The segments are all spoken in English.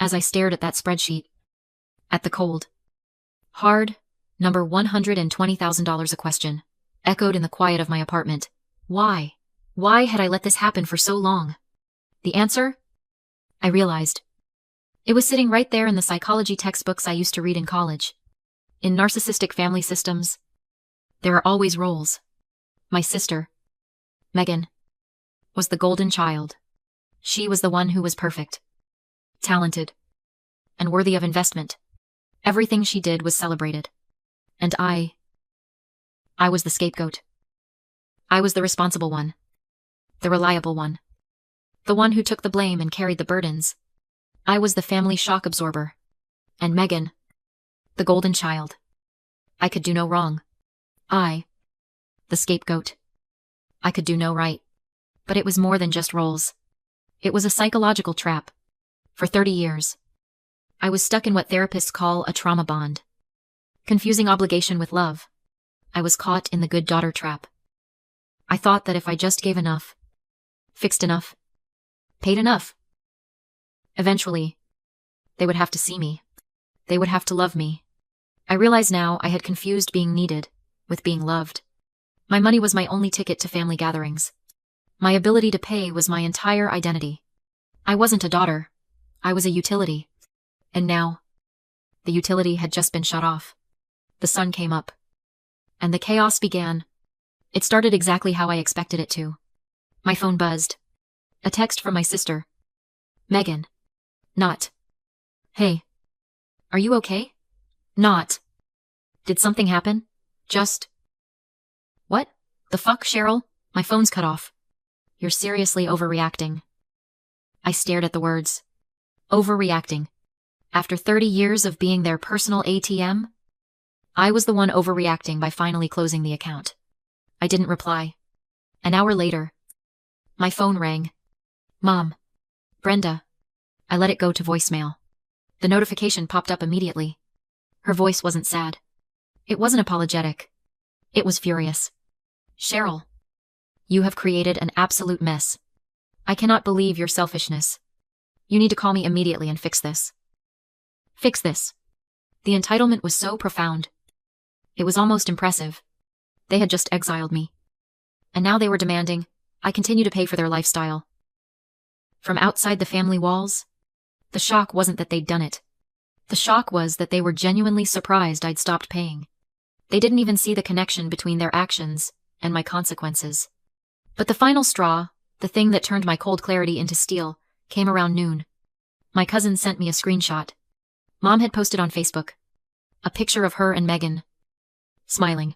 as I stared at that spreadsheet. At the cold, hard, number $120,000 a question, echoed in the quiet of my apartment. Why? Why had I let this happen for so long? The answer? I realized. It was sitting right there in the psychology textbooks I used to read in college. In narcissistic family systems, there are always roles. My sister, Megan, was the golden child. She was the one who was perfect, talented, and worthy of investment. Everything she did was celebrated. And I was the scapegoat. I was the responsible one, the reliable one, the one who took the blame and carried the burdens. I was the family shock absorber. And Megan, the golden child. I could do no wrong. I, the scapegoat. I could do no right. But it was more than just roles. It was a psychological trap. For 30 years, I was stuck in what therapists call a trauma bond. Confusing obligation with love. I was caught in the good daughter trap. I thought that if I just gave enough, fixed enough, paid enough, eventually, they would have to see me. They would have to love me. I realize now I had confused being needed with being loved. My money was my only ticket to family gatherings. My ability to pay was my entire identity. I wasn't a daughter. I was a utility. And now, the utility had just been shut off. The sun came up. And the chaos began. It started exactly how I expected it to. My phone buzzed. A text from my sister. Megan. Not. Hey. Are you okay? Not. Did something happen? Just. What? The fuck, Cheryl? My phone's cut off. You're seriously overreacting. I stared at the words. Overreacting. After 30 years of being their personal ATM? I was the one overreacting by finally closing the account. I didn't reply. An hour later, my phone rang. Mom. Brenda. I let it go to voicemail. The notification popped up immediately. Her voice wasn't sad. It wasn't apologetic. It was furious. Cheryl. You have created an absolute mess. I cannot believe your selfishness. You need to call me immediately and fix this. Fix this. The entitlement was so profound. It was almost impressive. They had just exiled me. And now they were demanding I continue to pay for their lifestyle. From outside the family walls, the shock wasn't that they'd done it. The shock was that they were genuinely surprised I'd stopped paying. They didn't even see the connection between their actions and my consequences. But the final straw, the thing that turned my cold clarity into steel, came around noon. My cousin sent me a screenshot. Mom had posted on Facebook. A picture of her and Megan. Smiling.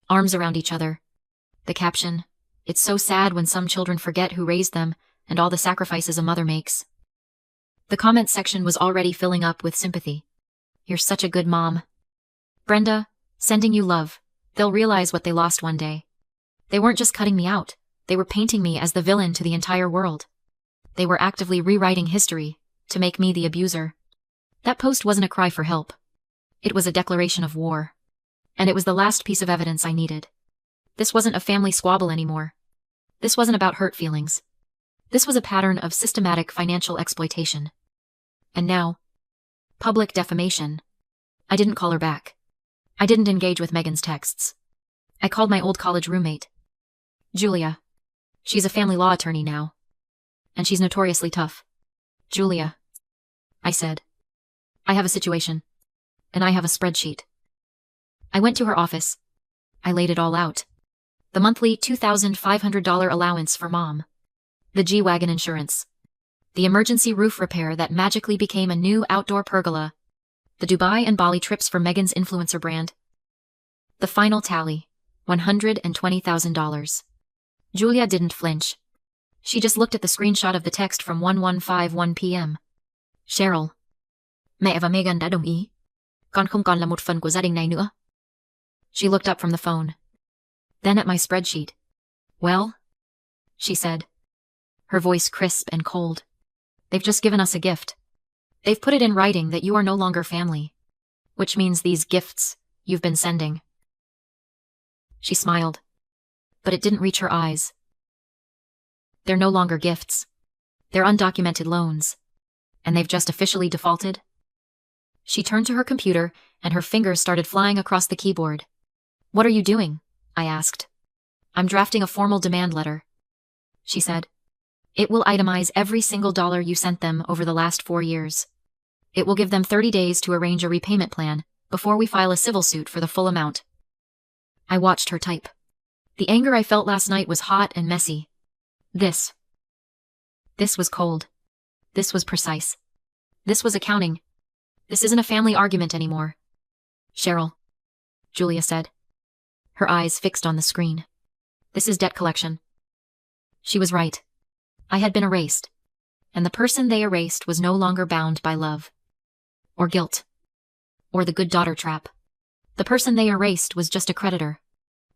Arms around each other. The caption, "It's so sad when some children forget who raised them and all the sacrifices a mother makes." The comment section was already filling up with sympathy. You're such a good mom. Brenda, sending you love. They'll realize what they lost one day. They weren't just cutting me out. They were painting me as the villain to the entire world. They were actively rewriting history to make me the abuser. That post wasn't a cry for help. It was a declaration of war. And it was the last piece of evidence I needed. This wasn't a family squabble anymore. This wasn't about hurt feelings. This was a pattern of systematic financial exploitation. And now, public defamation. I didn't call her back. I didn't engage with Megan's texts. I called my old college roommate, Julia. She's a family law attorney now. And she's notoriously tough. Julia, I said. I have a situation. And I have a spreadsheet. I went to her office. I laid it all out. The monthly $2,500 allowance for Mom. The G-Wagon insurance. The emergency roof repair that magically became a new outdoor pergola. The Dubai and Bali trips for Megan's influencer brand. The final tally, $120,000. Julia didn't flinch. She just looked at the screenshot of the text from 11:51 p.m. Cheryl. Mẹ và Megan đã đồng ý. Con không còn là một phần của gia đình này nữa. She looked up from the phone. Then at my spreadsheet. Well? She said. Her voice crisp and cold. They've just given us a gift. They've put it in writing that you are no longer family. Which means these gifts you've been sending. She smiled. But it didn't reach her eyes. They're no longer gifts. They're undocumented loans. And they've just officially defaulted? She turned to her computer, and her fingers started flying across the keyboard. What are you doing? I asked. I'm drafting a formal demand letter, she said. It will itemize every single dollar you sent them over the last 4 years. It will give them 30 days to arrange a repayment plan before we file a civil suit for the full amount. I watched her type. The anger I felt last night was hot and messy. This was cold. This was precise. This was accounting. This isn't a family argument anymore. Cheryl, Julia said, her eyes fixed on the screen. This is debt collection. She was right. I had been erased, and the person they erased was no longer bound by love, or guilt, or the good daughter trap. The person they erased was just a creditor,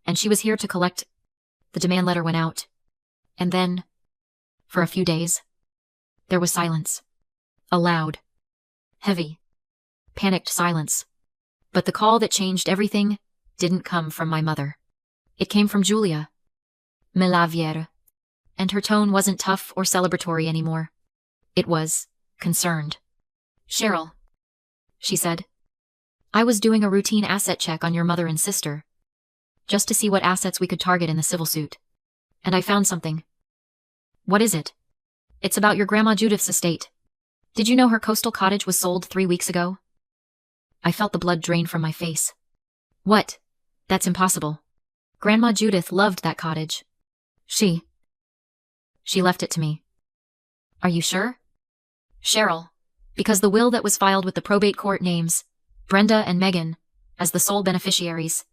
and she was here to collect. The demand letter went out, and then, for a few days, there was silence. A loud, heavy, panicked silence. But the call that changed everything didn't come from my mother. It came from Julia. Melaviere. And her tone wasn't tough or celebratory anymore. It was concerned. Cheryl, she said, I was doing a routine asset check on your mother and sister, just to see what assets we could target in the civil suit. And I found something. What is it? It's about your Grandma Judith's estate. Did you know her coastal cottage was sold 3 weeks ago? I felt the blood drain from my face. What? That's impossible. Grandma Judith loved that cottage. She left it to me. Are you sure? Cheryl, because the will that was filed with the probate court names Brenda and Megan as the sole beneficiaries.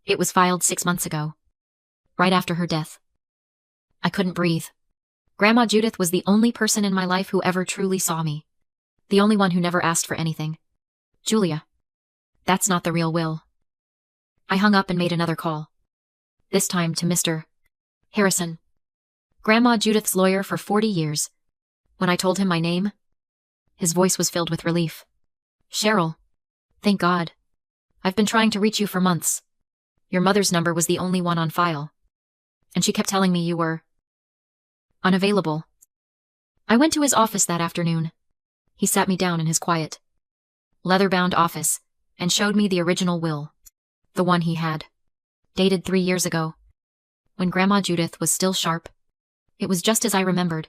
It was filed 6 months ago, right after her death. I couldn't breathe. Grandma Judith was the only person in my life who ever truly saw me. The only one who never asked for anything. Julia, that's not the real will. I hung up and made another call. This time to Mr. Harrison, Grandma Judith's lawyer for 40 years. When I told him my name, his voice was filled with relief. Cheryl, thank God. I've been trying to reach you for months. Your mother's number was the only one on file. And she kept telling me you were unavailable. I went to his office that afternoon. He sat me down in his quiet, leather-bound office and showed me the original will. The one he had, dated 3 years ago, when Grandma Judith was still sharp. It was just as I remembered.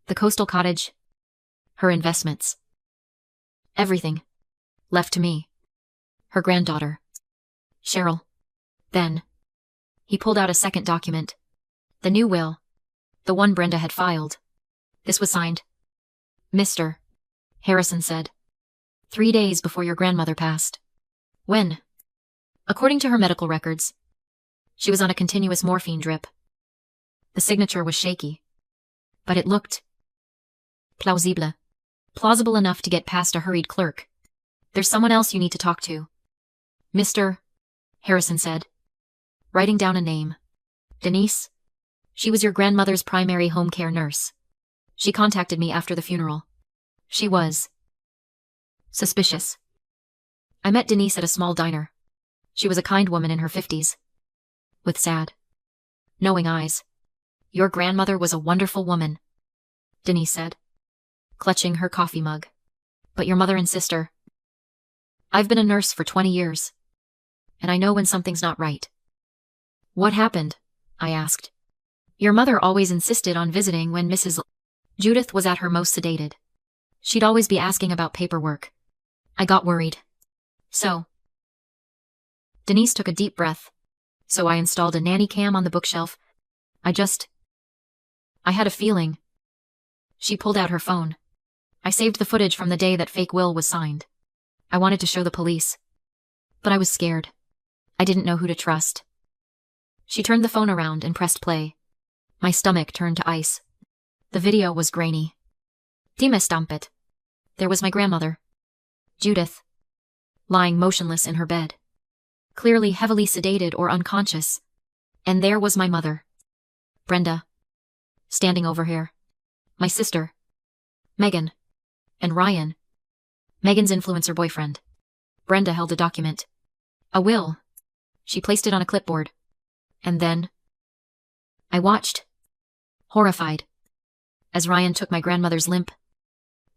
The coastal cottage, her investments, everything, left to me, her granddaughter, Cheryl. Then, he pulled out a second document. The new will, the one Brenda had filed. This was signed. Mr. Harrison said. 3 days before your grandmother passed. When? According to her medical records, she was on a continuous morphine drip. The signature was shaky, but it looked plausible enough to get past a hurried clerk. There's someone else you need to talk to, Mr. Harrison said, writing down a name. Denise? She was your grandmother's primary home care nurse. She contacted me after the funeral. She was suspicious. I met Denise at a small diner. She was a kind woman in her 50s, with sad, knowing eyes. Your grandmother was a wonderful woman, Denise said, clutching her coffee mug. But your mother and sister. I've been a nurse for 20 years, and I know when something's not right. What happened? I asked. Your mother always insisted on visiting when Mrs. Judith was at her most sedated. She'd always be asking about paperwork. I got worried. So, Denise took a deep breath. So I installed a nanny cam on the bookshelf. I had a feeling. She pulled out her phone. I saved the footage from the day that fake will was signed. I wanted to show the police, but I was scared. I didn't know who to trust. She turned the phone around and pressed play. My stomach turned to ice. The video was grainy. Dime stampet. There was my grandmother, Judith, lying motionless in her bed, clearly heavily sedated or unconscious. And there was my mother, Brenda, standing over here. My sister, Megan, and Ryan, Megan's influencer boyfriend. Brenda held a document. A will. She placed it on a clipboard. And then I watched, horrified, as Ryan took my grandmother's limp,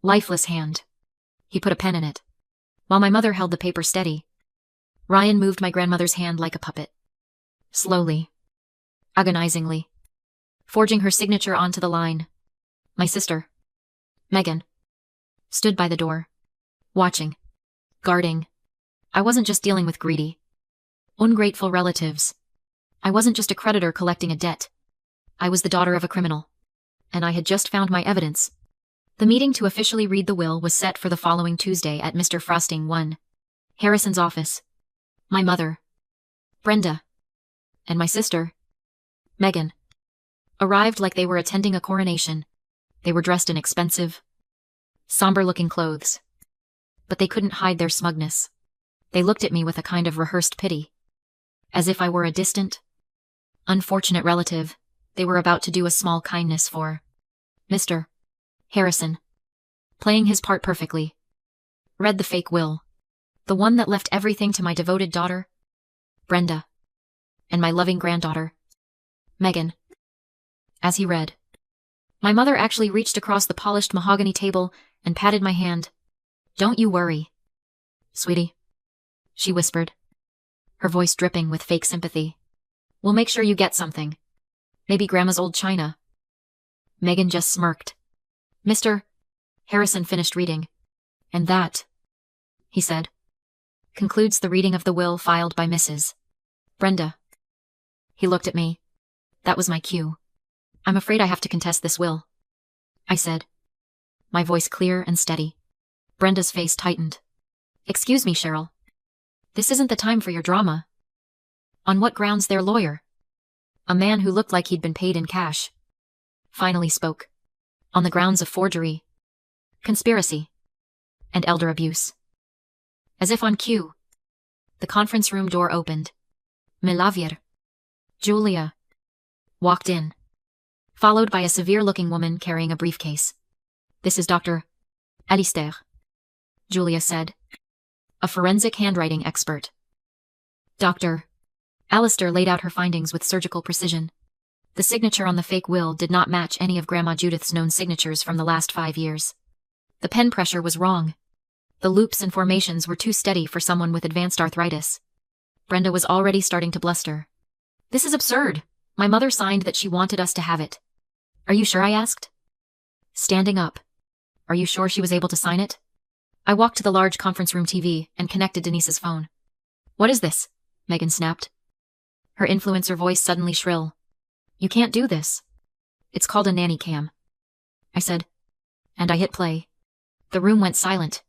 lifeless hand. He put a pen in it, while my mother held the paper steady. Ryan moved my grandmother's hand like a puppet. Slowly, agonizingly, forging her signature onto the line. My sister, Megan, stood by the door, watching, guarding. I wasn't just dealing with greedy, ungrateful relatives. I wasn't just a creditor collecting a debt. I was the daughter of a criminal, and I had just found my evidence. The meeting to officially read the will was set for the following Tuesday at Mr. Frosting 1, Harrison's office. My mother, Brenda, and my sister, Megan, arrived like they were attending a coronation. They were dressed in expensive, somber-looking clothes, but they couldn't hide their smugness. They looked at me with a kind of rehearsed pity, as if I were a distant, unfortunate relative they were about to do a small kindness for. Mr. Harrison, playing his part perfectly, read the fake will, the one that left everything to my devoted daughter, Brenda, and my loving granddaughter, Megan. As he read, my mother actually reached across the polished mahogany table and patted my hand. "Don't you worry, sweetie," she whispered, her voice dripping with fake sympathy. "We'll make sure you get something. Maybe Grandma's old china." Megan just smirked. Mr. Harrison finished reading. "And that," he said, "concludes the reading of the will filed by Mrs. Brenda." He looked at me. That was my cue. "I'm afraid I have to contest this will," I said, my voice clear and steady. Brenda's face tightened. "Excuse me, Cheryl. This isn't the time for your drama." "On what grounds their lawyer?" A man who looked like he'd been paid in cash finally spoke. "On the grounds of forgery, conspiracy, and elder abuse." As if on cue, the conference room door opened. Milavier, Julia, walked in, followed by a severe-looking woman carrying a briefcase. "This is Dr. Alistair," Julia said, "a forensic handwriting expert." Dr. Alistair laid out her findings with surgical precision. The signature on the fake will did not match any of Grandma Judith's known signatures from the last 5 years. The pen pressure was wrong. The loops and formations were too steady for someone with advanced arthritis. Brenda was already starting to bluster. "This is absurd. My mother signed that she wanted us to have it." "Are you sure?" I asked, standing up. "Are you sure she was able to sign it?" I walked to the large conference room TV and connected Denise's phone. "What is this?" Megan snapped, her influencer voice suddenly shrill. "You can't do this." "It's called a nanny cam," I said, and I hit play. The room went silent.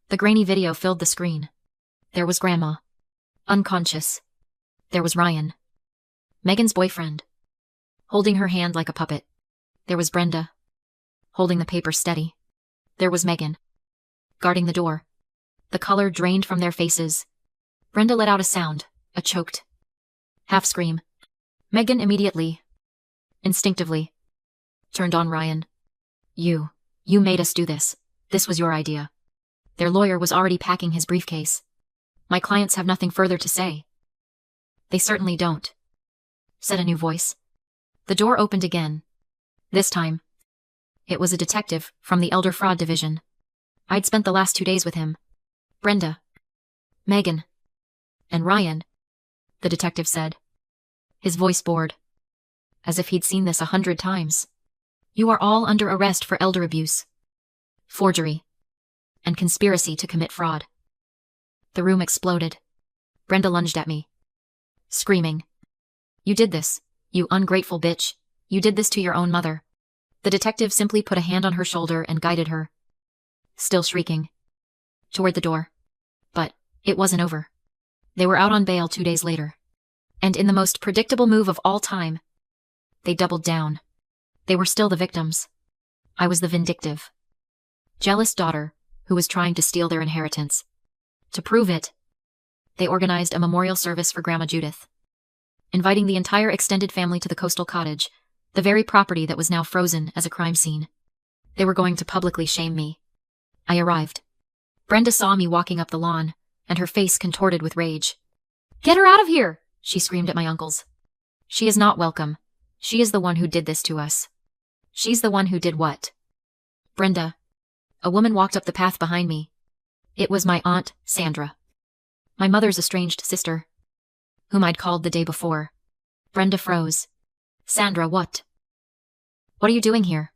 The grainy video filled the screen. There was Grandma, unconscious. There was Ryan, Megan's boyfriend, holding her hand like a puppet. There was Brenda, holding the paper steady. There was Megan, guarding the door. The color drained from their faces. Brenda let out a sound, a choked half scream. Megan immediately, instinctively, turned on Ryan. You made us do this. This was your idea." Their lawyer was already packing his briefcase. "My clients have nothing further to say." "They certainly don't," said a new voice. The door opened again. This time, it was a detective from the Elder Fraud Division. I'd spent the last 2 days with him. "Brenda, Megan, and Ryan," the detective said, his voice bored, as if he'd seen this 100 times. "You are all under arrest for elder abuse, forgery, and conspiracy to commit fraud." The room exploded. Brenda lunged at me, screaming, "You did this, you ungrateful bitch. You did this to your own mother." The detective simply put a hand on her shoulder and guided her, still shrieking, toward the door. But it wasn't over. They were out on bail 2 days later. And in the most predictable move of all time, they doubled down. They were still the victims. I was the vindictive, jealous daughter who was trying to steal their inheritance. To prove it, they organized a memorial service for Grandma Judith, inviting the entire extended family to the coastal cottage, the very property that was now frozen as a crime scene. They were going to publicly shame me. I arrived. Brenda saw me walking up the lawn, and her face contorted with rage. "Get her out of here!" she screamed at my uncles. "She is not welcome. She is the one who did this to us." "She's the one who did what?" "Brenda, A woman walked up the path behind me. It was my aunt, Sandra. My mother's estranged sister, whom I'd called the day before. Brenda froze. Sandra, what? What are you doing here?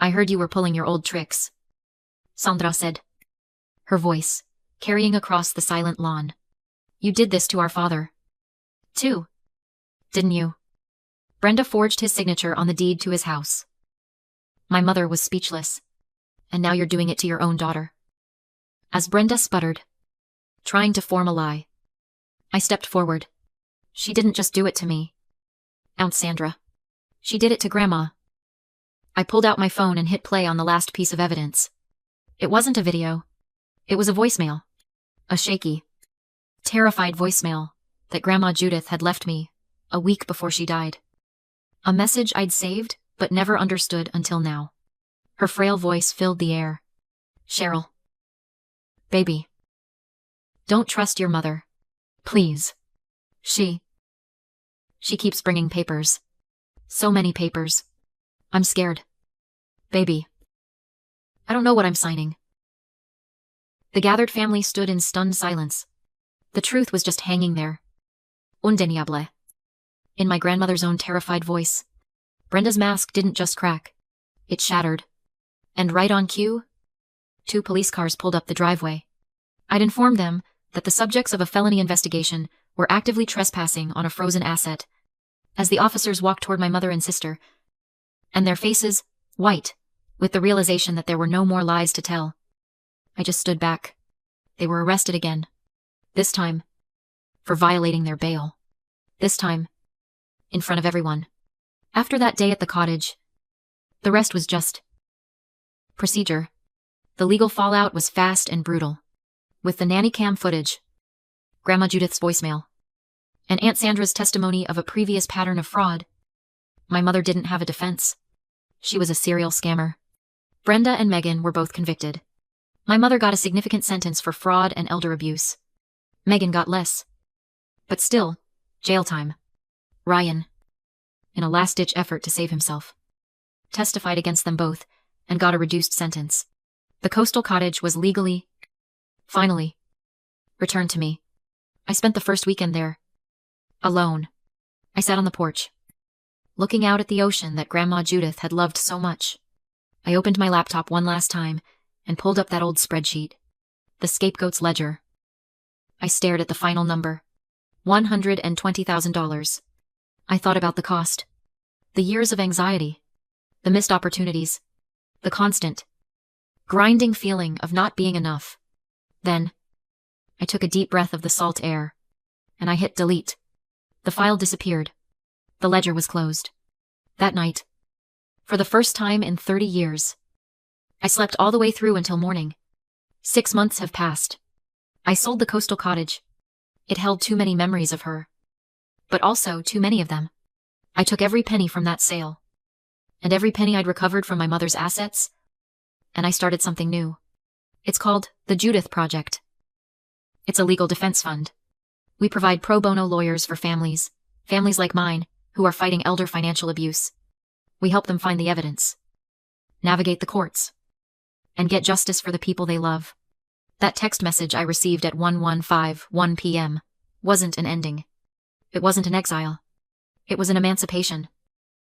I heard you were pulling your old tricks, Sandra said, her voice carrying across the silent lawn. You did this to our father, too, didn't you? Brenda forged his signature on the deed to his house. My mother was speechless. And now you're doing it to your own daughter. As Brenda sputtered, trying to form a lie, I stepped forward. She didn't just do it to me, Aunt Sandra. She did it to Grandma. I pulled out my phone and hit play on the last piece of evidence. It wasn't a video. It was a voicemail. A shaky, terrified voicemail that Grandma Judith had left me a week before she died. A message I'd saved but never understood until now. Her frail voice filled the air. Cheryl. Baby. Don't trust your mother. Please. She keeps bringing papers. So many papers. I'm scared. Baby. I don't know what I'm signing. The gathered family stood in stunned silence. The truth was just hanging there. Undeniable. In my grandmother's own terrified voice. Brenda's mask didn't just crack. It shattered. And right on cue, 2 police cars pulled up the driveway. I'd informed them that the subjects of a felony investigation were actively trespassing on a frozen asset. As the officers walked toward my mother and sister, and their faces white with the realization that there were no more lies to tell, I just stood back. They were arrested again. This time, for violating their bail. This time, in front of everyone. After that day at the cottage, the rest was just procedure. The legal fallout was fast and brutal. With the nanny cam footage, Grandma Judith's voicemail, and Aunt Sandra's testimony of a previous pattern of fraud, my mother didn't have a defense. She was a serial scammer. Brenda and Megan were both convicted. My mother got a significant sentence for fraud and elder abuse. Megan got less. But still, jail time. Ryan, in a last-ditch effort to save himself, testified against them both and got a reduced sentence. The coastal cottage was legally, finally, returned to me. I spent the first weekend there. Alone. I sat on the porch, looking out at the ocean that Grandma Judith had loved so much. I opened my laptop one last time and pulled up that old spreadsheet. The scapegoat's ledger. I stared at the final number. $120,000. I thought about the cost. The years of anxiety. The missed opportunities. The constant, grinding feeling of not being enough. Then, I took a deep breath of the salt air, and I hit delete. The file disappeared. The ledger was closed. That night, for the first time in 30 years, I slept all the way through until morning. 6 months have passed. I sold the coastal cottage. It held too many memories of her, but also too many of them. I took every penny from that sale, and every penny I'd recovered from my mother's assets, and I started something new. It's called the Judith Project. It's a legal defense fund. We provide pro bono lawyers for families like mine, who are fighting elder financial abuse. We help them find the evidence, navigate the courts, and get justice for the people they love. That text message I received at 1:15 p.m. wasn't an ending. It wasn't an exile. It was an emancipation.